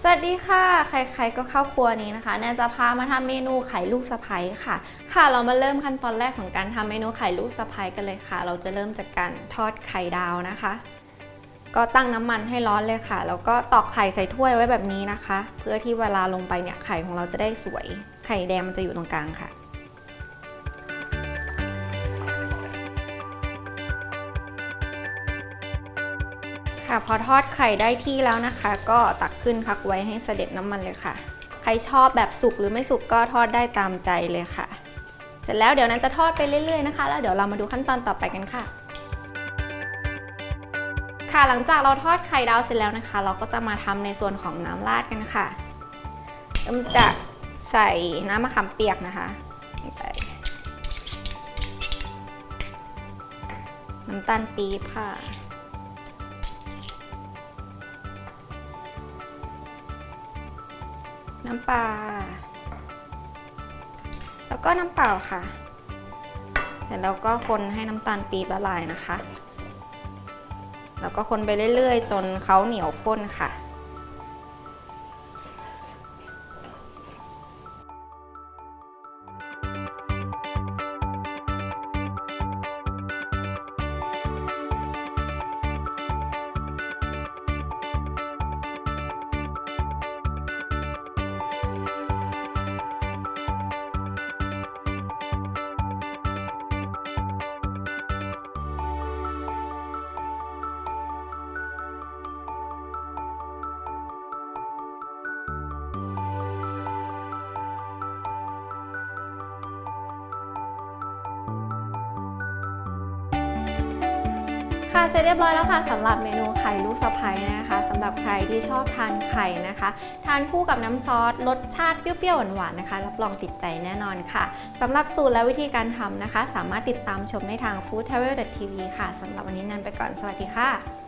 สวัสดีค่ะใครๆก็เข้าครัวนี้นะคะแนนจะพามาทำเมนูไข่ลูกสะใภ้ค่ะเรามาเริ่มขั้นตอนแรกของการทำเมนูไข่ลูกสะใภ้กันเลยค่ะเราจะเริ่มจากการทอดไข่ดาวนะคะก็ตั้งน้ำมันให้ร้อนเลยค่ะแล้วก็ตอกไข่ใส่ถ้วยไว้แบบนี้นะคะเพื่อที่เวลาลงไปเนี่ยไข่ของเราจะได้สวยไข่แดงมันจะอยู่ตรงกลางค่ะพอทอดไข่ได้ที่แล้วนะคะก็ตักขึ้นพักไว้ให้เสด็จน้ำมันเลยค่ะใครชอบแบบสุกหรือไม่สุกก็ทอดได้ตามใจเลยค่ะเสร็จแล้วเดี๋ยวนั้นจะทอดไปเรื่อยๆนะคะแล้วเดี๋ยวเรามาดูขั้นตอนต่อไปกันค่ะหลังจากเราทอดไข่ดาวเสร็จแล้วนะคะเราก็จะมาทำในส่วนของน้ำราดกันค่ะเริ่มจากใส่น้ำมะขามเปียกนะคะน้ำตาลปี๊บค่ะน้ำปลาแล้วก็น้ำเปล่าค่ะเสร็จแล้วก็คนให้น้ำตาลปี๊บละลายนะคะแล้วก็คนไปเรื่อยๆจนเขาเหนียวข้นค่ะเสร็จเรียบร้อยแล้วค่ะสำหรับเมนูไข่ลูกสะใภ้นะคะสำหรับใครที่ชอบทานไข่นะคะทานคู่กับน้ำซอสรสชาติเปรี้ยวๆหวานๆนะคะรับรองติดใจแน่นอนค่ะสำหรับสูตรและวิธีการทำนะคะสามารถติดตามชมได้ทาง foodtravel.tv ค่ะสำหรับวันนี้นันไปก่อนสวัสดีค่ะ